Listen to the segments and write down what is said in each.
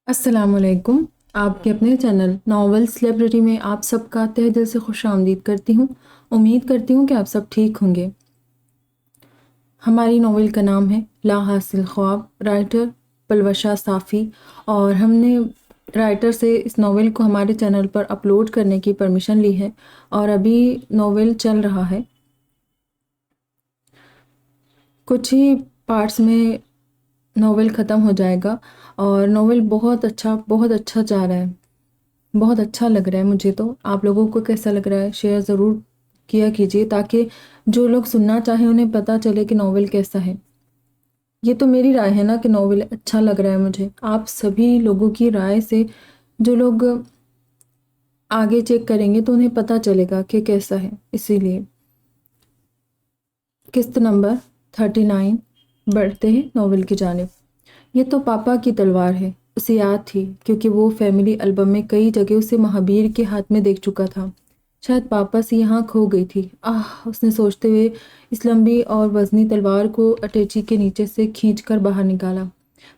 السلام علیکم۔ آپ کے اپنے چینل ناولس لائبریری میں آپ سب کا تہہ دل سے خوش آمدید کرتی ہوں۔ امید کرتی ہوں کہ آپ سب ٹھیک ہوں گے۔ ہماری ناول کا نام ہے لا حاصل خواب، رائٹر پلوشا صافی، اور ہم نے رائٹر سے اس ناول کو ہمارے چینل پر اپلوڈ کرنے کی پرمیشن لی ہے اور ابھی ناول چل رہا ہے۔ کچھ ہی پارٹس میں ناول ختم ہو جائے گا اور ناول بہت اچھا جا رہا ہے، بہت اچھا لگ رہا ہے مجھے۔ تو آپ لوگوں کو کیسا لگ رہا ہے شیئر ضرور کیا کیجیے تاکہ جو لوگ سننا چاہیں انہیں پتہ چلے کہ ناول کیسا ہے۔ یہ تو میری رائے ہے نا کہ ناول اچھا لگ رہا ہے مجھے، آپ سبھی لوگوں کی رائے سے جو لوگ آگے چیک کریں گے تو انہیں پتہ چلے گا کہ کیسا ہے۔ اسی لیے قسط نمبر 39 بڑھتے ہیں ناول کی جانب۔ یہ تو پاپا کی تلوار ہے، اسے یاد تھی کیونکہ وہ فیملی البم میں کئی جگہ اسے مہابیر کے ہاتھ میں دیکھ چکا تھا۔ شاید پاپا سے یہاں کھو گئی تھی۔ اس نے سوچتے ہوئے اس لمبی اور وزنی تلوار کو اٹیچی کے نیچے سے کھینچ کر باہر نکالا۔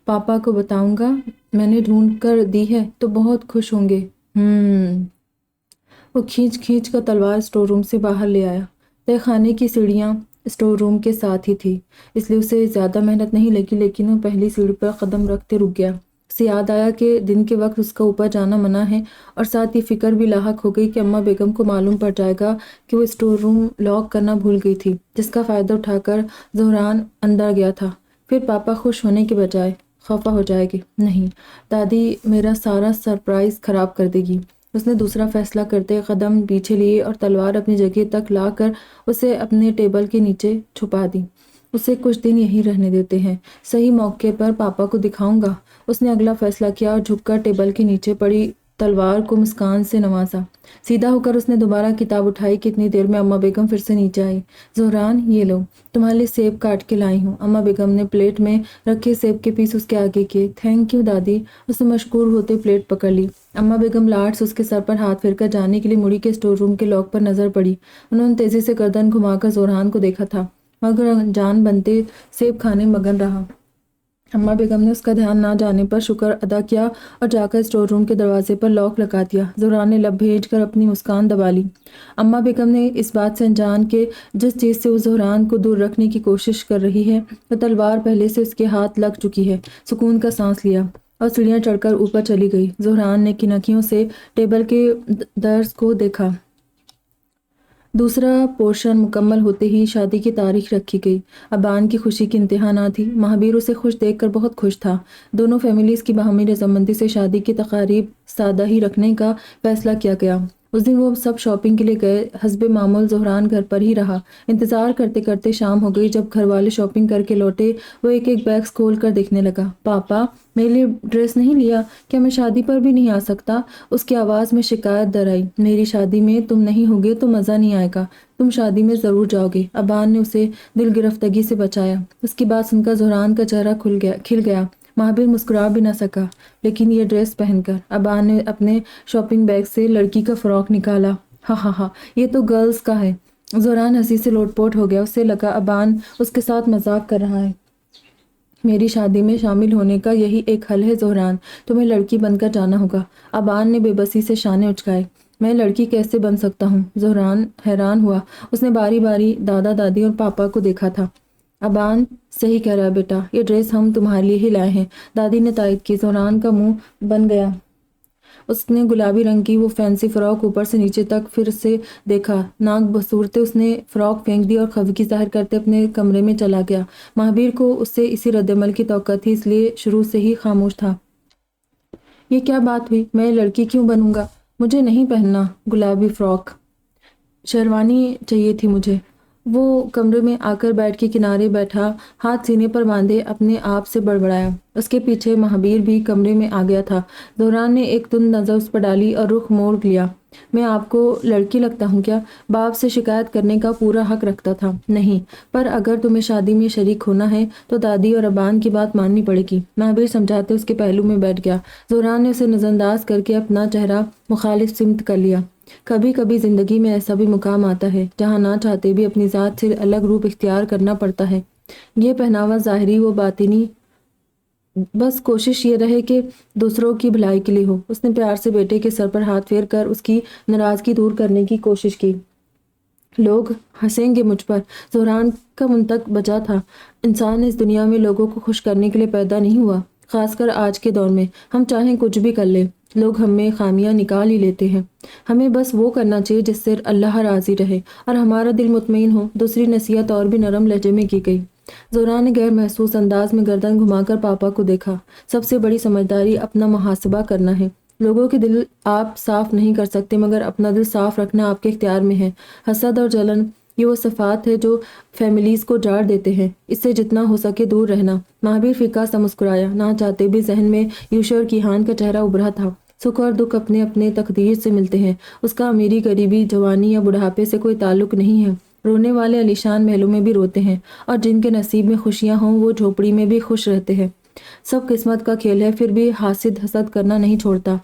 پاپا کو بتاؤں گا میں نے ڈھونڈ کر دی ہے تو بہت خوش ہوں گے۔ وہ کھینچ کر تلوار اسٹور روم سے باہر لے آیا۔ تہہ خانے کی سیڑھیاں اسٹور روم کے ساتھ ہی تھی، اس لیے اسے زیادہ محنت نہیں لگی، لیکن وہ پہلی سیڑھی پر قدم رکھتے رک گیا۔ اسے یاد آیا کہ دن کے وقت اس کا اوپر جانا منع ہے، اور ساتھ یہ فکر بھی لاحق ہو گئی کہ اماں بیگم کو معلوم پڑ جائے گا کہ وہ اسٹور روم لاک کرنا بھول گئی تھی، جس کا فائدہ اٹھا کر زہران اندر گیا تھا۔ پھر پاپا خوش ہونے کے بجائے خفا ہو جائے گی۔ نہیں، دادی میرا سارا سرپرائز خراب کر دے گی۔ اس نے دوسرا فیصلہ کرتے قدم پیچھے لیے اور تلوار اپنی جگہ تک لا کر اسے اپنے ٹیبل کے نیچے چھپا دی۔ اسے کچھ دن یہی رہنے دیتے ہیں، صحیح موقع پر پاپا کو دکھاؤں گا۔ اس نے اگلا فیصلہ کیا اور جھک کر ٹیبل کے نیچے پڑی تلوار کو مسکان سے نوازا۔ سیدھا ہو کر اس نے دوبارہ کتاب اٹھائی کہ اتنی دیر میں اماں بیگم پھر سے نیچے آئی۔ زہران یہ لو، تمہارے لیے سیب کاٹ کے لائی ہوں۔ اماں بیگم نے پلیٹ میں رکھے سیب کے پیس اس کے آگے کیے۔ تھینک یو دادی۔ اس نے مشکور ہوتے پلیٹ پکڑ لی۔ اماں بیگم لاٹ سے اس کے سر پر ہاتھ پھیر کر جانے کے لیے مڑی کہ اسٹور روم کے لاک پر نظر پڑی۔ انہوں نے تیزی سے گردن گھما کر زہران کو دیکھا تھا، مگر جان بنتے سیب کھانے مگن رہا۔ اماں بیگم نے اس کا دھیان نہ جانے پر شکر ادا کیا اور جا کر اسٹور روم کے دروازے پر لاک لگا دیا۔ زہران نے لب بھیج کر اپنی مسکان دبا لی۔ اماں بیگم نے اس بات سے انجان کہ جس چیز سے وہ زہران کو دور رکھنے کی کوشش کر رہی ہے وہ تلوار پہلے سے اس کے ہاتھ لگ چکی ہے، سکون کا سانس لیا اور سیڑھیاں چڑھ کر اوپر چلی گئی۔ زہران نے کنکھیوں سے ٹیبل کے درز کو دیکھا۔ دوسرا پورشن مکمل ہوتے ہی شادی کی تاریخ رکھی گئی۔ ابان کی خوشی کی انتہا نہ تھی۔ مہابیر اسے خوش دیکھ کر بہت خوش تھا۔ دونوں فیملیز کی باہمی رضامندی سے شادی کی تقاریب سادہ ہی رکھنے کا فیصلہ کیا گیا۔ اس دن وہ سب شاپنگ کے لیے گئے۔ حسب معمول زہران گھر پر ہی رہا۔ انتظار کرتے کرتے شام ہو گئی۔ جب گھر والے شاپنگ کر کے لوٹے وہ ایک ایک بیگز کھول کر دیکھنے لگا۔ پاپا میرے لیے ڈریس نہیں لیا؟ کیا میں شادی پر بھی نہیں آ سکتا؟ اس کی آواز میں شکایت در آئی۔ میری شادی میں تم نہیں ہوگے تو مزہ نہیں آئے گا، تم شادی میں ضرور جاؤ گے۔ ابان نے اسے دل گرفتگی سے بچایا۔ اس کی بات سن کر زہران کا چہرہ کھل گیا۔ مہابیر مسکرا بھی نہ سکا، لیکن یہ ڈریس پہن کر۔ ابان نے اپنے شاپنگ بیگ سے لڑکی کا فراک نکالا۔ ہاں یہ تو گرلز کا ہے۔ زہران ہنسی سے لوٹ پوٹ ہو گیا۔ اسے لگا ابان اس کے ساتھ مذاق کر رہا ہے۔ میری شادی میں شامل ہونے کا یہی ایک حل ہے زہران، تمہیں لڑکی بن کر جانا ہوگا۔ ابان نے بے بسی سے شانے اچکائے۔ میں لڑکی کیسے بن سکتا ہوں؟ زہران حیران ہوا۔ اس نے باری باری دادا دادی اور پاپا کو دیکھا تھا۔ ابان صحیح کہہ رہا ہے بیٹا، یہ ڈریس ہم تمہارے لیے ہی لائے ہیں، دادی نے تائید کی۔ زہران کا منہ بن گیا۔ اس نے گلابی رنگ کی وہ فینسی فراک اوپر سے نیچے تک پھر سے دیکھا۔ ناک بسورتے اس نے فراک پھینک دی اور خفگی ظاہر کرتے اپنے کمرے میں چلا گیا۔ مہابیر کو اس سے اسی رد عمل کی توقع تھی، اس لیے شروع سے ہی خاموش تھا۔ یہ کیا بات ہوئی؟ میں لڑکی کیوں بنوں گا؟ مجھے نہیں پہننا گلابی فراک، شیروانی چاہیے تھی مجھے۔ وہ کمرے میں آ کر بیڈ کے کنارے بیٹھا، ہاتھ سینے پر باندھے اپنے آپ سے بڑبڑایا۔ اس کے پیچھے مہابیر بھی کمرے میں آ گیا تھا۔ زہران نے ایک تند نظر اس پر ڈالی اور رخ موڑ لیا۔ میں آپ کو لڑکی لگتا ہوں کیا؟ باپ سے شکایت کرنے کا پورا حق رکھتا تھا۔ نہیں، پر اگر تمہیں شادی میں شریک ہونا ہے تو دادی اور ابان کی بات ماننی پڑے گی۔ مہابیر سمجھاتے اس کے پہلو میں بیٹھ گیا۔ زہران نے اسے نظر انداز کر کے اپنا چہرہ مخالف سمت کر لیا۔ کبھی کبھی زندگی میں ایسا بھی مقام آتا ہے جہاں نہ چاہتے بھی اپنی ذات سے الگ روپ اختیار کرنا پڑتا ہے۔ یہ پہناوا ظاہری و باطنی بس کوشش یہ رہے کہ دوسروں کی بھلائی کے لیے ہو۔ اس نے پیار سے بیٹے کے سر پر ہاتھ پھیر کر اس کی ناراضگی دور کرنے کی کوشش کی۔ لوگ ہنسیں گے مجھ پر، زہران کا منطق بجا تھا۔ انسان اس دنیا میں لوگوں کو خوش کرنے کے لیے پیدا نہیں ہوا، خاص کر آج کے دور میں۔ ہم چاہیں کچھ بھی کر لیں، لوگ ہم میں خامیاں نکال ہی لیتے ہیں۔ ہمیں بس وہ کرنا چاہیے جس سے اللہ راضی رہے اور ہمارا دل مطمئن ہو۔ دوسری نصیحت اور بھی نرم لہجے میں کی گئی۔ زہرا نے غیر محسوس انداز میں گردن گھما کر پاپا کو دیکھا۔ سب سے بڑی سمجھداری اپنا محاسبہ کرنا ہے۔ لوگوں کے دل آپ صاف نہیں کر سکتے، مگر اپنا دل صاف رکھنا آپ کے اختیار میں ہے۔ حسد اور جلن یہ وہ صفات ہے جو فیملیز کو جاڑ دیتے ہیں۔ اس سے جتنا ہو سکے دور رہنا۔ مہابیر فقہ سا مسکرایا، نہ چاہتے بھی ذہن میں یوشا اور کیہان کا چہرہ ابھرا تھا۔ سکھ اور دکھ اپنے اپنے تقدیر سے ملتے ہیں۔ اس کا امیری، غریبی، جوانی یا بڑھاپے سے کوئی تعلق نہیں ہے۔ رونے والے عالیشان محلوں میں بھی روتے ہیں، اور جن کے نصیب میں خوشیاں ہوں وہ جھوپڑی میں بھی خوش رہتے ہیں۔ سب قسمت کا کھیل ہے، پھر بھی حاسد حسد کرنا نہیں چھوڑتا۔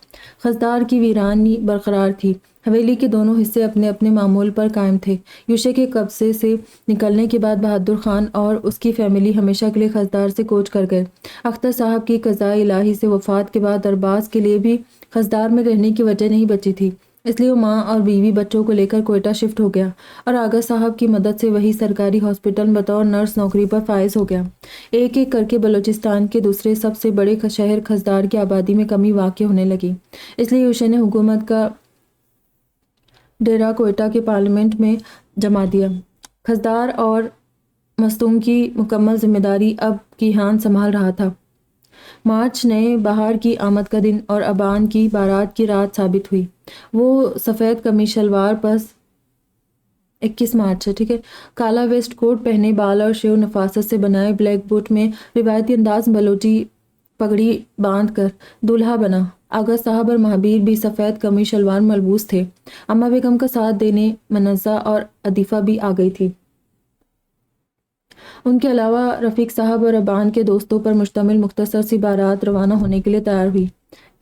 خضدار کی ویرانی برقرار تھی۔ حویلی کے دونوں حصے اپنے اپنے معمول پر قائم تھے۔ یوشا کے قبضے سے نکلنے کے بعد بہادر خان اور اس کی فیملی ہمیشہ کے لیے خضدار سے کوچ کر گئے۔ اختر صاحب کی قضاء الہی سے وفات کے بعد ارباز کے لیے بھی خضدار میں رہنے کی وجہ نہیں بچی تھی، اس لیے وہ ماں اور بیوی بچوں کو لے کر کوئٹہ شفٹ ہو گیا اور آغا صاحب کی مدد سے وہی سرکاری ہاسپٹل بطور نرس نوکری پر فائز ہو گیا۔ ایک ایک کر کے بلوچستان کے دوسرے سب سے بڑے شہر خضدار کی آبادی میں کمی واقع ہونے لگی۔ اس لیے یوشا نے حکومت کا ڈیرا کوئٹہ کے پارلیمنٹ میں جما دیا۔ خضدار اور مستونگ کی مکمل ذمہ داری اب کیہان سنبھال رہا تھا۔ مارچ نئے بہار کی آمد کا دن اور ابان کی بارات کی رات ثابت ہوئی۔ وہ سفید قمیص شلوار پس 21 مارچ ہے، ٹھیک ہے، کالا ویسٹ کوٹ پہنے، بال اور شیو نفاست سے بنائے بلیک بوٹ میں روایتی انداز بلوچی پگڑی باندھ کر دولہا بنا۔ آغا صاحب اور مہابیر بھی سفید قمیص شلوار ملبوس تھے۔ اماں بیگم کا ساتھ دینے منزہ اور عدیفہ بھی آ گئی تھی۔ ان کے علاوہ رفیق صاحب اور ابان کے دوستوں پر مشتمل مختصر سی بارات روانہ ہونے کے لیے تیار ہوئی۔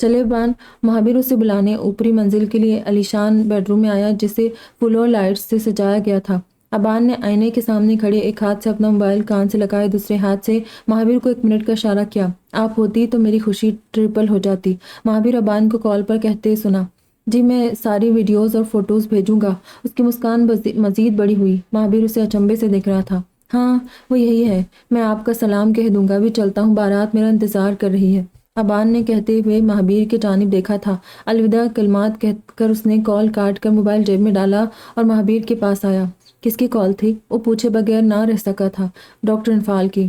چلے ابان، مہابیر اسے بلانے اوپری منزل کے لیے علیشان بیڈ روم میں آیا جسے پھولوں اور لائٹس سے سجایا گیا تھا۔ ابان نے آئینے کے سامنے کھڑے ایک ہاتھ سے اپنا موبائل کان سے لگائے، دوسرے ہاتھ سے مہابیر کو 1 منٹ کا اشارہ کیا۔ آپ ہوتی تو میری خوشی ٹرپل ہو جاتی، مہابیر ابان کو کال پر کہتے سنا۔ جی میں ساری ویڈیوز اور فوٹوز بھیجوں گا۔ اس کی مسکان مزید بڑی ہوئی۔ مہابیر اسے اچنبے سے دیکھ رہا تھا۔ ہاں وہ یہی ہے، میں آپ کا سلام کہہ دوں گا، بھی چلتا ہوں، بارات میرا انتظار کر رہی ہے۔ ابان نے کہتے ہوئے مہابیر کی جانب دیکھا تھا۔ الوداع کلمات کہہ کر اس نے کال کاٹ کر موبائل جیب میں ڈالا اور مہابیر کے پاس آیا۔ کس کی کال تھی؟ وہ پوچھے بغیر نہ رہ سکا تھا۔ ڈاکٹر انفال کی،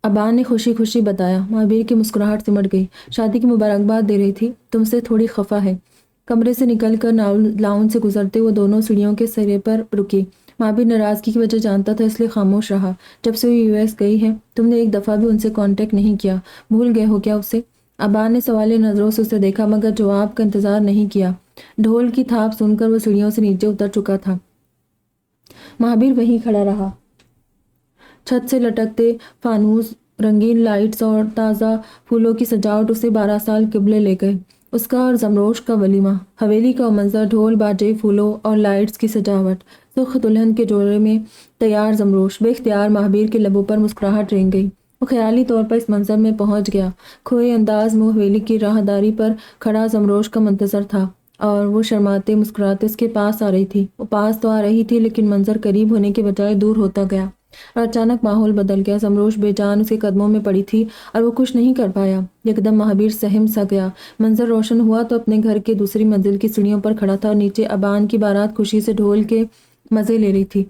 ابان نے خوشی خوشی بتایا۔ مہابیر کی مسکراہٹ سمٹ گئی۔ شادی کی مبارکباد دے رہی تھی، تم سے تھوڑی خفا ہے۔ کمرے سے نکل کر لاؤنج سے گزرتے وہ دونوں سیڑھیوں کے سرے پر رکی۔ مہابیر ناراضگی کی وجہ جانتا تھا، اس لیے خاموش رہا۔ جب سے وہ US گئی ہے تم نے ایک دفعہ بھی ان سے کانٹیکٹ نہیں کیا، بھول گئے ہو کیا اسے؟ ابان نے سوالیہ نظروں سے اسے دیکھا مگر جواب کا انتظار نہیں کیا۔ ڈھول کی تھاپ سن کر وہ سیڑھیوں سے نیچے اتر چکا تھا۔ مہابیر وہیں کھڑا رہا۔ چھت سے لٹکتے فانوس، رنگین لائٹس اور تازہ پھولوں کی سجاوٹ اسے 12 سال قبلے لے گئے۔ اس کا اور زمروش کا ولیمہ، حویلی کا منظر، ڈھول باجے، پھولوں اور لائٹس کی سجاوٹ، سرخ دلہن کے جوڑے میں تیار زمروش۔ بے اختیار مہابیر کے لبوں پر مسکراہٹ رنگ گئی۔ وہ خیالی طور پر اس منظر میں پہنچ گیا۔ کھوئے انداز میں حویلی کی راہداری پر کھڑا زمروش کا منتظر تھا اور وہ شرماتے مسکراتے اس کے پاس آ رہی تھی۔ وہ پاس تو آ رہی تھی لیکن منظر قریب ہونے کے بجائے دور ہوتا گیا اور اچانک ماحول بدل گیا۔ زمروش بے جان اس کے قدموں میں پڑی تھی اور وہ کچھ نہیں کر پایا۔ یکدم مہابیر سہم سا گیا۔ منظر روشن ہوا تو اپنے گھر کے دوسری منزل کی سیڑھیوں پر کھڑا تھا اور نیچے ابان کی بارات خوشی سے ڈھول کے مزے لے رہی تھی۔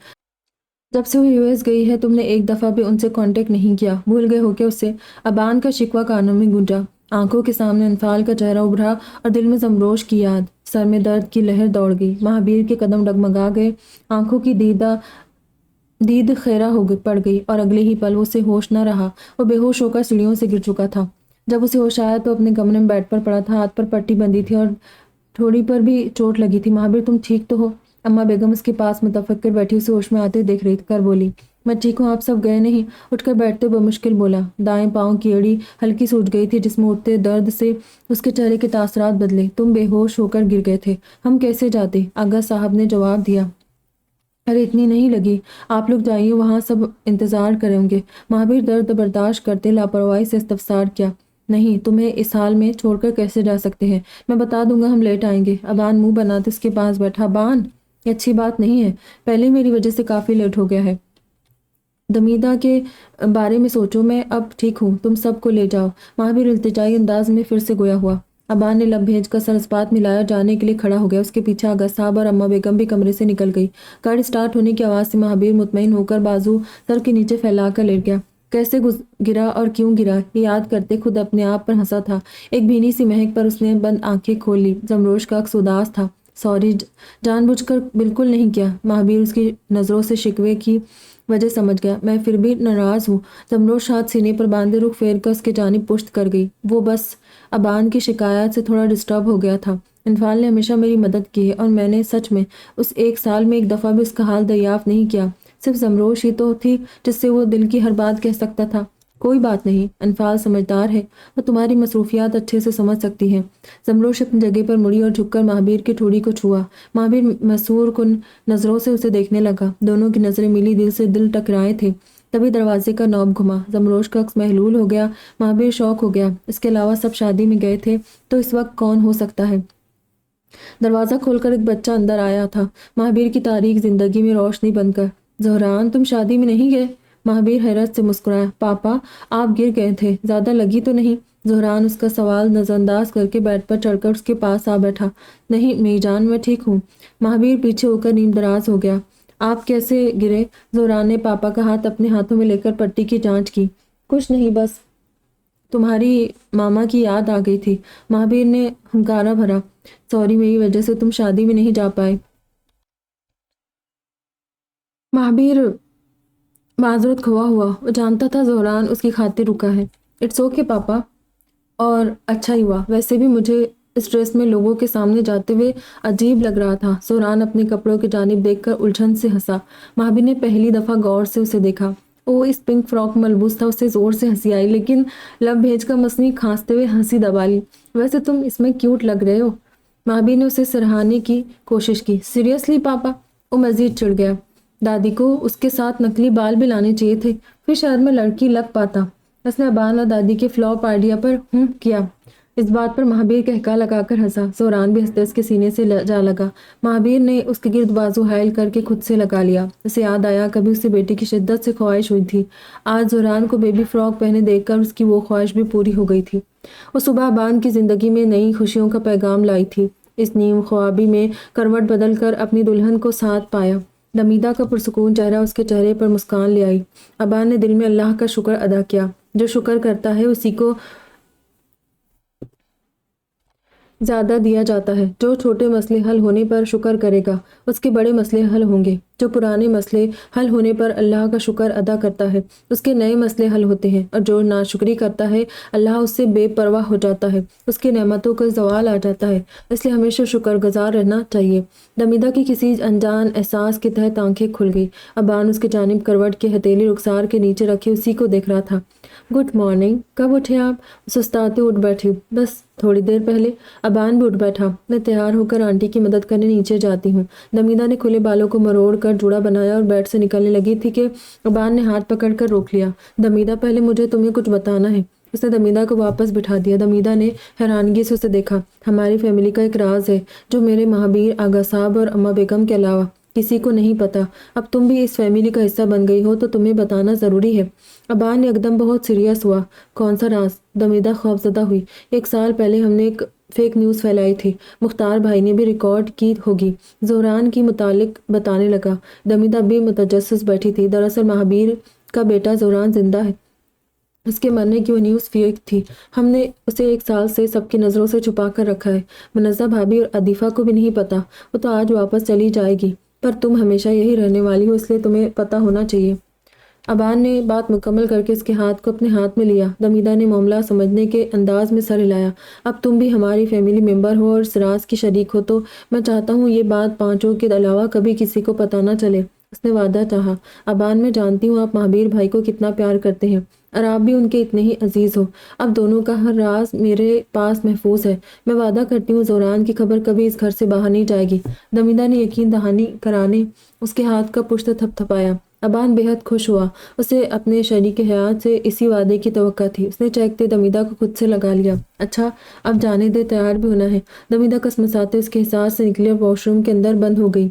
جب سے وہ US گئی ہے تم نے ایک دفعہ بھی ان سے کانٹیکٹ نہیں کیا، بھول گئے ہو کیا اسے؟ ابان کا شکوہ کانوں میں گونجا۔ آنکھوں کے سامنے انفال کا چہرہ ابھرا اور دل میں زمروش کی یاد۔ سر میں درد کی لہر دوڑ گئی۔ مہابیر کے قدم ڈگمگا گئے، آنکھوں کی دید خیرہ پڑ گئی اور اگلے ہی پل وہ اسے ہوش نہ رہا۔ وہ بے ہوش ہو کر سیڑھیوں سے گر چکا تھا۔ جب اسے ہوش آیا تو اپنے کمرے میں بیڈ پر پڑا تھا، ہاتھ پر پٹی بندھی تھی اور تھوڑی پر بھی چوٹ لگی تھی۔ مہابیر تم ٹھیک تو ہو؟ اماں بیگم اس کے پاس متفکر بیٹھی اسے ہوش میں آتے دیکھ رہی کر بولی، میں ٹھیک ہوں، آپ سب گئے نہیں؟ اٹھ کر بیٹھتے بمشکل بولا۔ دائیں پاؤں کی ایڑی ہلکی سوج گئی تھی جس میں اٹھتے درد سے اس کے چہرے کے تاثرات بدلے۔ تم بے ہوش ہو کر گر گئے تھے، ہم کیسے جاتے؟ آغا صاحب نے جواب دیا۔ ارے اتنی نہیں لگی، آپ لوگ جائیے، وہاں سب انتظار کریں گے۔ مہابیر درد برداشت کرتے لاپرواہی سے استفسار کیا۔ نہیں، تمہیں اس حال میں چھوڑ کر کیسے جا سکتے ہیں؟ میں بتا دوں گا، ہم لیٹ آئیں گے۔ ابان منہ بناتے اس کے پاس بیٹھا۔ بان، یہ اچھی بات نہیں ہے، پہلے میری وجہ سے کافی لیٹ ہو گیا ہے۔ دمیدہ کے بارے میں سوچو، میں اب ٹھیک ہوں، تم سب کو لے جاؤ۔ مہابیر التجائی انداز میں پھر سے گویا ہوا۔ ابان نے لب بھیج کر سر اسپات ملایا، جانے کے لیے کھڑا ہو گیا۔ اس کے پیچھے آغا صاحب اور اماں بیگم بھی کمرے سے نکل گئی۔ گاڑی سٹارٹ ہونے کی آواز سے مہابیر مطمئن ہو کر بازو سر کے نیچے پھیلا کر لیٹ گیا۔ کیسے گرا اور کیوں گرا، یہ یاد کرتے خود اپنے آپ پر ہنسا تھا۔ ایک بھینی سی مہک پر اس نے بند آنکھیں کھول لی۔ زمروش کا عکس اداس تھا۔ سوری، جان بوجھ کر بالکل نہیں کیا۔ مہابیر اس کی نظروں سے شکوے کی وجہ سمجھ گیا۔ میں پھر بھی ناراض ہوں۔ زمروش ہاتھ سینے پر باندھے رخ پھیر کر اس کی جانب پشت کر گئی۔ وہ بس ابان کی شکایات سے تھوڑا ڈسٹرب ہو گیا تھا۔ انفال نے ہمیشہ میری مدد کی ہے اور میں نے سچ میں اس ایک سال میں ایک دفعہ بھی اس کا حال دریافت نہیں کیا۔ صرف زمروش ہی تو تھی جس سے وہ دل کی ہر بات کہہ سکتا تھا۔ کوئی بات نہیں، انفال سمجھدار ہے، وہ تمہاری مصروفیات اچھے سے سمجھ سکتی ہے۔ زمروش اپنی جگہ پر مڑی اور جھک کر مہابیر کی ٹھوڑی کو چھوا۔ مہابیر مسحور کن نظروں سے اسے دیکھنے لگا۔ دونوں کی نظریں ملی، دل سے دل ٹکرائے تھے۔ تبھی دروازے کا نوب گھما۔ زمروش کا عکس محلول ہو گیا۔ مہابیر شوق ہو گیا۔ اس کے علاوہ سب شادی میں گئے تھے تو اس وقت کون ہو سکتا ہے؟ دروازہ کھول کر ایک بچہ اندر آیا تھا، مہابیر کی تاریک زندگی میں روشنی بن کر۔ زہران، تم شادی میں نہیں گئے؟ مہابیر حیرت سے مسکرایا۔ پاپا، آپ گر گئے تھے، زیادہ لگی تو نہیں؟ زہران اس کا سوال نظر انداز کر کے بیڈ پر چڑھ کر اس کے پاس آ بیٹھا۔ نہیں میری جان، میں ٹھیک ہوں۔ مہابیر پیچھے ہو کر نیم دراز ہو گیا۔ آپ کیسے گرے؟ زہران نے پاپا کا ہاتھ اپنے ہاتھوں میں لے کر پٹی کی جانچ کی۔ کچھ نہیں، بس تمہاری ماما کی یاد آ گئی تھی۔ مہابیر نے ہنکارا بھرا۔ سوری، میری وجہ سے تم شادی میں نہیں جا پائے۔ مہابیر معذرت کھوا ہوا، وہ جانتا تھا زہران اس کی خاطر رکا ہے۔ اٹس اوکے پاپا، اور اچھا ہی ہوا، ویسے بھی مجھے اس ڈریس میں لوگوں کے سامنے جاتے ہوئے عجیب لگ رہا تھا۔ زہران اپنے کپڑوں کی جانب دیکھ کر الجھن سے ہنسا۔ مہابیر نے پہلی دفعہ غور سے اسے دیکھا۔ وہ اس پنک فراک میں ملبوس تھا۔ اسے زور سے ہنسی آئی، لیکن لب بھیج کر مصنوعی کھانستے ہوئے ہنسی دبا لی۔ ویسے تم اس میں کیوٹ لگ رہے ہو۔ مہابیر نے اسے سراہنے کی کوشش کی۔ سیریسلی پاپا؟ وہ مزید چڑھ گیا۔ دادی کو اس کے ساتھ نقلی بال بھی لانے چاہیے تھے، پھر شاید میں لڑکی لگ پاتا۔ اس نے ابان اور دادی کے فلاپ آئیڈیا پر کیا۔ اس بات پر مہابیر کہکا لگا کر ہنسا۔ زہران بھی ہنستے اس کے سینے سے جا لگا۔ مہابیر نے اس کے گرد بازو حائل کر کے خود سے لگا لیا۔ اسے یاد آیا کبھی اسے بیٹی کی شدت سے خواہش ہوئی تھی۔ آج زہران کو بیبی فراک پہنے دیکھ کر اس کی وہ خواہش بھی پوری ہو گئی تھی۔ وہ صبح ابان کی زندگی میں نئی خوشیوں کا پیغام لائی تھی۔ اس نیم خوابی میں کروٹ بدل کر اپنی دلہن کو ساتھ پایا۔ دمیدہ کا پرسکون چہرہ اس کے چہرے پر مسکان لے آئی۔ ابان نے دل میں اللہ کا شکر ادا کیا۔ جو شکر کرتا ہے اسی کو زیادہ دیا جاتا ہے۔ جو چھوٹے مسئلے حل ہونے پر شکر کرے گا، اس کے بڑے مسئلے حل ہوں گے۔ جو پرانے مسئلے حل ہونے پر اللہ کا شکر ادا کرتا ہے، اس کے نئے مسئلے حل ہوتے ہیں، اور جو ناشکری کرتا ہے، اللہ اس سے بے پرواہ ہو جاتا ہے، اس کی نعمتوں کا زوال آ جاتا ہے۔ اس لیے ہمیشہ شکر گزار رہنا چاہیے۔ دمیدہ کی کسی انجان احساس کے تحت آنکھیں کھل گئی۔ ابان اس کی جانب کروٹ کے ہتھیلی رخسار کے نیچے رکھے اسی کو دیکھ رہا تھا۔ گڈ مارننگ، کب اٹھے آپ؟ سستاتے اٹھ بیٹھی، بس تھوڑی دیر پہلے۔ ابان بھی اٹھ بیٹھا۔ میں تیار ہو کر آنٹی کی مدد کرنے نیچے جاتی ہوں۔ دمیدہ نے کھلے بالوں کو مروڑ کر جوڑا بنایا اور بیڈ سے نکلنے لگی تھی کہ ابان نے ہاتھ پکڑ کر روک لیا۔ دمیدہ، پہلے مجھے تمہیں کچھ بتانا ہے۔ اس نے دمیدہ کو واپس بٹھا دیا۔ دمیدہ نے حیرانگی سے اسے دیکھا۔ ہماری فیملی کا ایک راز ہے جو میرے مہابیر، آغا صاحب اور اماں بیگم کے علاوہ کسی کو نہیں پتا۔ اب تم بھی اس فیملی کا حصہ بن گئی ہو تو تمہیں بتانا ضروری ہے۔ ابان نے اقدم بہت سیریس ہوا۔ کون سا راز؟ دمیدہ خوفزدہ ہوئی۔ 1 سال پہلے ہم نے ایک فیک نیوز پھیلائی تھی، مختار بھائی نے بھی ریکارڈ کی ہوگی۔ زہران کی متعلق بتانے لگا۔ دمیدہ بھی متجسس بیٹھی تھی۔ دراصل مہابیر کا بیٹا زہران زندہ ہے۔ اس کے مرنے کی وہ نیوز فیک تھی۔ ہم نے اسے 1 سال سے سب کی نظروں سے چھپا کر رکھا ہے۔ منزہ بھابھی اور عدیفہ کو بھی نہیں پتا۔ وہ تو آج واپس چلی جائے گی، پر تم ہمیشہ یہی رہنے والی ہو، اس لیے تمہیں پتا ہونا چاہیے۔ ابان نے بات مکمل کر کے اس کے ہاتھ کو اپنے ہاتھ میں لیا۔ دمیدہ نے معاملہ سمجھنے کے انداز میں سر ہلایا۔ اب تم بھی ہماری فیملی ممبر ہو اور اس راز کی شریک ہو تو میں چاہتا ہوں یہ بات 5 کے علاوہ کبھی کسی کو پتا نہ چلے۔ اس نے وعدہ چاہا۔ ابان، میں جانتی ہوں آپ مہابیر بھائی کو کتنا پیار کرتے ہیں اور آپ بھی ان کے اتنے ہی عزیز ہو۔ اب دونوں کا ہر راز میرے پاس محفوظ ہے۔ میں وعدہ کرتی ہوں زوران کی خبر کبھی اس گھر سے باہر نہیں جائے گی۔ دمیدہ نے یقین دہانی کرانے اس کے ہاتھ کا پشت تھپ تھپایا۔ ابان بے حد خوش ہوا۔ اسے اپنے شریک حیات سے اسی وعدے کی توقع تھی۔ اس نے چہکتے دمیدہ کو خود سے لگا لیا۔ اچھا اب جانے دے، تیار بھی ہونا ہے۔ دمیدہ کسمساتے اس کے احساس سے نکلی اور واش روم کے اندر بند ہو گئی۔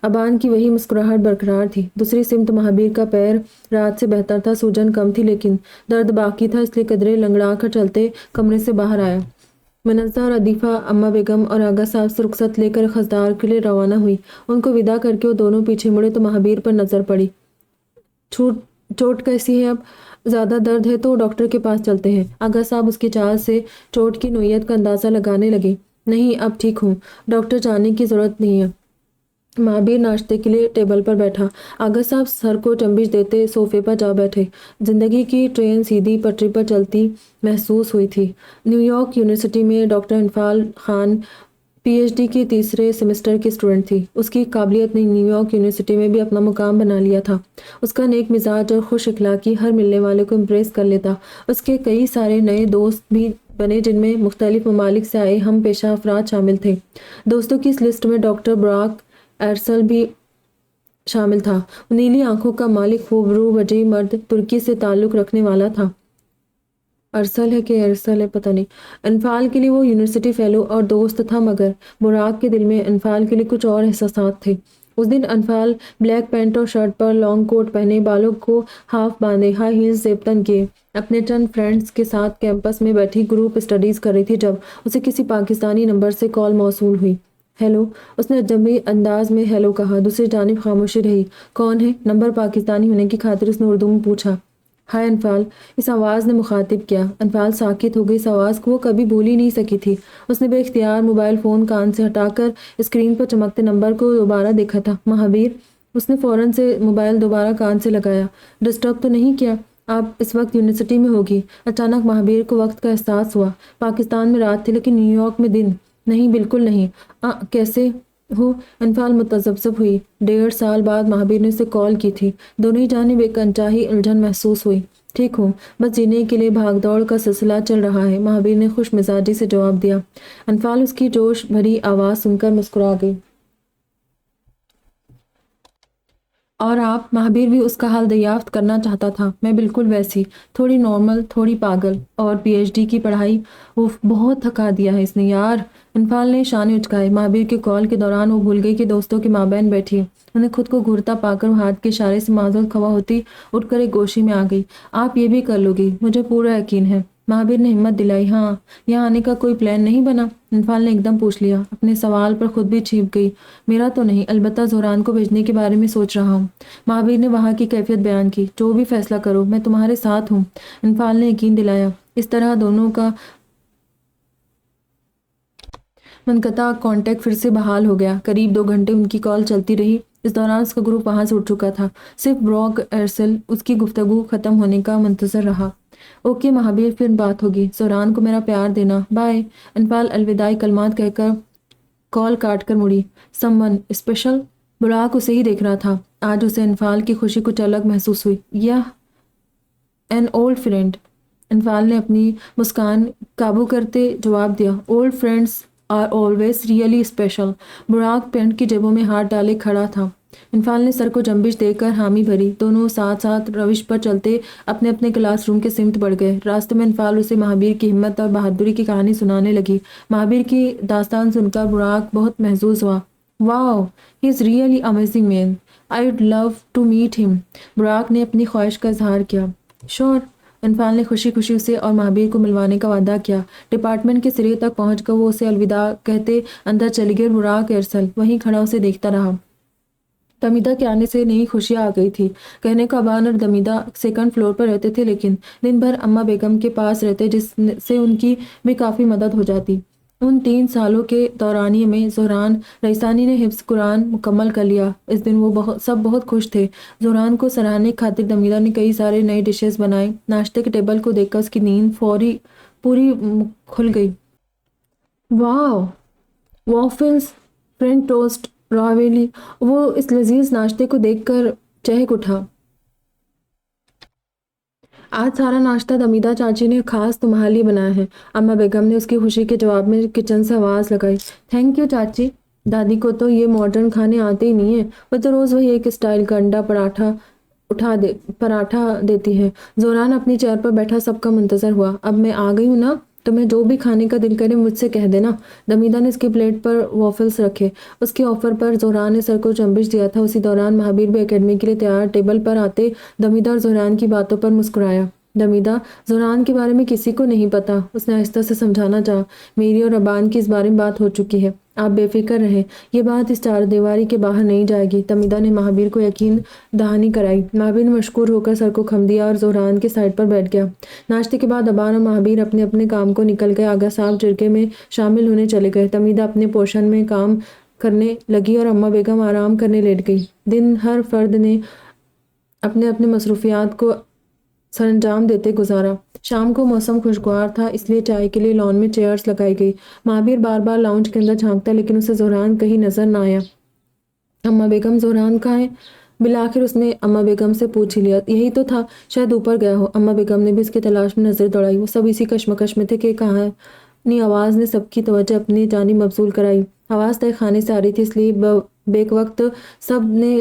ابان کی وہی مسکراہٹ برقرار تھی۔ دوسری سمت مہابیر کا پیر رات سے بہتر تھا، سوجن کم تھی لیکن درد باقی تھا، اس لیے قدرے لنگڑا کر چلتے کمرے سے باہر آیا۔ منزہ اور عدیفہ اماں بیگم اور آغا صاحب سے رخصت لے کر خزدار کے لیے روانہ ہوئی۔ ان کو وداع کر کے وہ دونوں پیچھے مڑے تو مہابیر پر نظر پڑی۔ چوٹ کیسی ہے اب؟ زیادہ درد ہے تو ڈاکٹر کے پاس چلتے ہیں۔ آغا صاحب اس کی چال سے چوٹ کی نوعیت کا اندازہ لگانے لگے۔ نہیں اب ٹھیک ہوں، ڈاکٹر جانے کی ضرورت نہیں ہے۔ مہابیر ناشتے کے لیے ٹیبل پر بیٹھا۔ آغا صاحب سر کو چنبش دیتے صوفے پر جا بیٹھے۔ زندگی کی ٹرین سیدھی پٹری پر چلتی محسوس ہوئی تھی۔ نیو یارک یونیورسٹی میں ڈاکٹر انفال خان پی ایچ ڈی کی تیسرے سیمسٹر کی اسٹوڈنٹ تھی۔ اس کی قابلیت نے نیو یارک یونیورسٹی میں بھی اپنا مقام بنا لیا تھا۔ اس کا نیک مزاج اور خوش اخلاقی ہر ملنے والے کو امپریس کر لیتا۔ اس کے کئی سارے نئے دوست بھی بنے جن میں مختلف ممالک سے آئے ہم پیشہ افراد شامل تھے۔ دوستوں کی اس لسٹ میں ڈاکٹر براک ایرسل بھی شامل تھا۔ نیلی آنکھوں کا مالک خوبرو وجہ مرد، ترکی سے تعلق رکھنے والا تھا۔ ارسل ہے کہ ایرسل ہے پتہ نہیں۔ انفال کے لیے وہ یونیورسٹی فیلو اور دوست تھا، مگر براک کے دل میں انفال کے لیے کچھ اور احساسات تھے۔ اس دن انفال بلیک پینٹ اور شرٹ پر لانگ کوٹ پہنے، بالوں کو ہاف باندھے، ہائی ہیلز زیبتن کیے اپنے چند فرینڈز کے ساتھ کیمپس میں بیٹھی گروپ اسٹڈیز کر رہی تھی جب اسے کسی پاکستانی نمبر سے کال موصول ہوئی۔ ہیلو، اس نے اجنبی انداز میں ہیلو کہا۔ دوسری جانب خاموشی رہی۔ کون ہے؟ نمبر پاکستانی ہونے کی خاطر اس نے اردو میں پوچھا۔ ہائے انفال، اس آواز نے مخاطب کیا۔ انفال ساکت ہو گئی۔ اس آواز کو وہ کبھی بھول ہی نہیں سکی تھی۔ اس نے بے اختیار موبائل فون کان سے ہٹا کر اسکرین پر چمکتے نمبر کو دوبارہ دیکھا تھا۔ مہابیر۔ اس نے فوراً سے موبائل دوبارہ کان سے لگایا۔ ڈسٹرب تو نہیں کیا؟ آپ اس وقت یونیورسٹی میں ہوگی؟ اچانک مہابیر کو وقت کا احساس ہوا۔ پاکستان میں رات تھی لیکن نیو یارک میں دن۔ نہیں بالکل نہیں۔ کیسے ہو؟ انفال متذبذب ہوئی۔ 1.5 سال بعد مہابیر نے اسے کال کی تھی۔ دونوں ہی جانب ایک انچاہی الجھن محسوس ہوئی۔ ٹھیک ہوں، بس جینے کے لیے بھاگ دوڑ کا سلسلہ چل رہا ہے، مہابیر نے خوش مزاجی سے جواب دیا۔ انفال اس کی جوش بھری آواز سن کر مسکرا گئی۔ اور آپ؟ مہابیر بھی اس کا حال دریافت کرنا چاہتا تھا۔ میں بالکل ویسی، تھوڑی نارمل، تھوڑی پاگل۔ اور پی ایچ ڈی کی پڑھائی؟ اوف، بہت تھکا دیا ہے اس نے یار۔ انفال نے شانے اچکائے۔ مہابیر کے کال کے دوران وہ بھول گئی کہ دوستوں کے مابین بیٹھی۔ انہیں خود کو گھورتا پا کر وہ ہاتھ کے اشارے سے معذور خوا ہوتی اٹھ کر ایک گوشی میں آ گئی۔ آپ یہ بھی کر لو گی، مجھے پورا یقین ہے۔ مہابیر نے ہمت دلائی۔ ہاں، یہاں آنے کا کوئی پلان نہیں بنا؟ انفال نے ایک دم پوچھ لیا۔ اپنے سوال پر خود بھی چھیپ گئی۔ میرا تو نہیں، البتہ زوران کو بھیجنے کے بارے میں سوچ رہا ہوں۔ مہابیر نے وہاں کی کیفیت بیان کی۔ جو بھی فیصلہ کرو، میں تمہارے ساتھ ہوں، انفال نے یقین دلایا۔ اس طرح دونوں کا منقطع کانٹیکٹ پھر سے بحال ہو گیا۔ قریب 2 گھنٹے ان کی کال چلتی رہی۔ اس دوران اس کا گروپ وہاں سے اٹھ چکا تھا۔ صرف براک ایرسل اس کی گفتگو ختم ہونے کا منتظر رہا۔ اوکے مہابیر، پھر بات ہوگی۔ زوران کو میرا پیار دینا۔ بائے۔ انفال الوداعی کلمات کہہ کر کال کاٹ کر مڑی۔ Someone special? براک اسے ہی دیکھ رہا تھا۔ آج اسے انفال کی خوشی کچھ الگ محسوس ہوئی۔ یہ این اولڈ فرینڈ، انفال نے اپنی مسکان قابو کرتے جواب دیا۔ Old friends are always really special. Barack pant کی جیبوں میں ہاتھ ڈالے کھڑا تھا۔ انفال نے سر کو جنبش دے کر حامی بھری۔ دونوں ساتھ ساتھ روش پر چلتے اپنے اپنے کلاس روم کے سمت بڑھ گئے۔ راستے میں انفال اسے مہابیر کی ہمت اور بہادری کی کہانی سنانے لگی۔ مہابیر کی داستان سن کر براک بہت محظوظ ہوا۔ Wow, he is really amazing man, I would love to meet him. Barack نے اپنی خواہش کا اظہار کیا۔ شور، انفال نے خوشی خوشی اسے اور مہابیر کو ملوانے کا وعدہ کیا۔ ڈپارٹمنٹ کے سرے تک پہنچ کر وہ اسے الوداع کہتے اندر چلی گئی۔ براک ایرسل وہیں کھڑا اسے دیکھتا رہا۔ دمیدہ کے آنے سے نئی خوشیاں آ گئی تھی۔ کہنے کو ابان اور دمیدہ 2nd فلور پر رہتے تھے لیکن دن بھر اماں بیگم کے پاس رہتے جس سے ان کی بھی کافی مدد ہو جاتی۔ ان 3 سالوں کے دورانیے میں زہران رئیسانی نے حفظ قرآن مکمل کر لیا۔ اس دن وہ سب بہت خوش تھے۔ زہران کو سراہنے کی خاطر دمیدہ نے کئی سارے نئے ڈشز بنائے۔ ناشتے کے ٹیبل کو دیکھ کر اس کی نیند پوری کھل گئی۔ واو، وافلز، فرینچ ٹوسٹ، راویلی۔ وہ اس لذیذ ناشتے کو دیکھ کر چہک اٹھا۔ آج سارا ناشتہ دمیدہ چاچی نے خاص تمہارے لیے بنایا ہے۔ اما بیگم نے اس کی خوشی کے جواب میں کچن سے آواز لگائی۔ تھینک یو چاچی، دادی کو تو یہ ماڈرن کھانے آتے ہی نہیں ہیں، وہ تو روز وہی ایک اسٹائل کا انڈا پراٹھا دیتی ہے۔ زوران اپنی چیئر پر بیٹھا سب کا منتظر ہوا۔ اب میں آ گئی ہوں نا، تمہیں جو بھی کھانے کا دل کرے مجھ سے کہہ دینا۔ دمیدہ نے اس کی پلیٹ پر وافلز رکھے۔ اس کے آفر پر زوران نے سر کو چنبش دیا تھا۔ اسی دوران مہابیر بھی اکیڈمی کے لیے تیار ٹیبل پر آتے دمیدہ اور زوران کی باتوں پر مسکرایا۔ دمیدہ، زوران کے بارے میں کسی کو نہیں پتا، اس نے آہستہ سے سمجھانا چاہا۔ میری اور ابان کی اس بارے میں بات ہو چکی ہے، آپ بے فکر رہیں، یہ بات اس چار دیواری کے باہر نہیں جائے گی۔ دمیدہ نے مہابیر کو یقین دہانی کرائی۔ مہابیر نے مشکور ہو کر سر کو خم دیا اور زوران کے سائڈ پر بیٹھ گیا۔ ناشتے کے بعد ابان اور مہابیر اپنے اپنے کام کو نکل گئے۔ آغا صاحب جرگے میں شامل ہونے چلے گئے۔ دمیدہ اپنے پورشن میں کام کرنے لگی اور اما بیگم آرام کرنے لیٹ گئی۔ دن ہر فرد نے اپنے اپنے مصروفیات کو سرانجام دیتے گزارا۔ شام کو موسم خوشگوار تھا، اس لیے چائے کے لیے لان میں چیئرز لگائی گئی۔ مہابیر بار بار لاؤنج کے اندر جھانکتا لیکن اسے زوران کہیں نظر نہ آیا۔ اما بیگم، زوران کہاں ہے؟ بالآخر اس نے اما بیگم سے پوچھ ہی لیا۔ یہی تو تھا، شاید اوپر گیا ہو۔ اما بیگم نے بھی اس کی تلاش میں نظر دوڑائی۔ وہ سب اسی کشمکش میں تھے کہ کہاں ہے۔ اپنی آواز نے سب کی توجہ اپنی جانب مبذول کرائی۔ آواز تہ خانے سے آ رہی تھی، اس لیے بیک وقت سب نے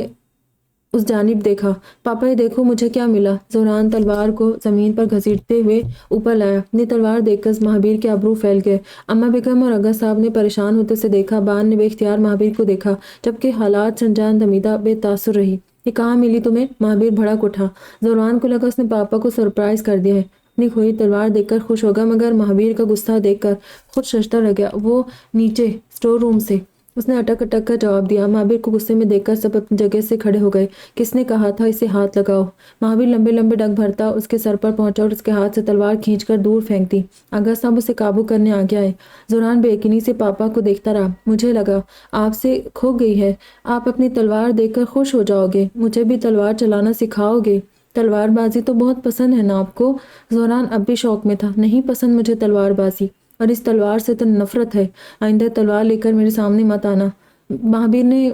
اس جانب دیکھا۔ پاپا یہ دیکھو مجھے کیا ملا۔ زوران تلوار کو زمین پر گھسیٹتے ہوئے اوپر لایا۔ اپنی تلوار دیکھ کر مہابیر کے ابرو پھیل گئے۔ اما بیگم اور آغا صاحب نے پریشان ہوتے سے دیکھا۔ بان نے بے اختیار مہابیر کو دیکھا، جبکہ حالات سنجان دمیدہ بے تاثر رہی۔ یہ کہاں ملی تمہیں؟ مہابیر بھڑک اٹھا۔ زوران کو لگا اس نے پاپا کو سرپرائز کر دیا ہے۔ اپنی کھوئی تلوار دیکھ کر خوش ہوگا، مگر مہابیر کا غصہ دیکھ کر خود ششدر رہ گیا۔ وہ نیچے اسٹور روم سے، اس نے اٹک اٹک کر جواب دیا۔ مہابیر کو غصے میں دیکھ کر سب اپنی جگہ سے کھڑے ہو گئے۔ کس نے کہا تھا اسے ہاتھ لگاؤ؟ مہابیر لمبے لمبے ڈگ بھرتا اس کے سر پر پہنچا اور اس کے ہاتھ سے تلوار کھینچ کر دور پھینک دی۔ آغا صاحب اسے قابو کرنے آگے آئے۔ زوران بے یقینی سے پاپا کو دیکھتا رہا۔ مجھے لگا آپ سے کھو گئی ہے، آپ اپنی تلوار دیکھ کر خوش ہو جاؤ گے، مجھے بھی تلوار چلانا سکھاؤ گے؟ تلوار بازی تو بہت پسند ہے نا آپ کو؟ زوران اب بھی شوق میں تھا۔ نہیں پسند مجھے تلوار بازی، اور اس تلوار سے تو نفرت ہے، آئندہ تلوار لے کر میرے سامنے مت آنا۔ مہابیر نے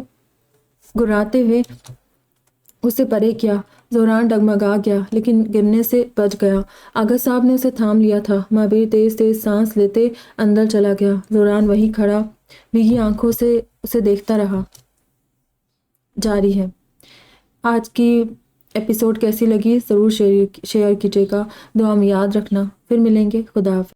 گراتے ہوئے اسے پرے کیا۔ زوران ڈگمگا گیا لیکن گرنے سے بچ گیا۔ آغا صاحب نے اسے تھام لیا تھا۔ مہابیر تیز تیز سانس لیتے اندر چلا گیا۔ زوران وہیں کھڑا بھیگی آنکھوں سے اسے دیکھتا رہا۔ جاری ہے۔ آج کی ایپیسوڈ کیسی لگی ضرور شیئر کیجیے گا، دعا میں یاد رکھنا۔ پھر ملیں گے، خدا حافظ۔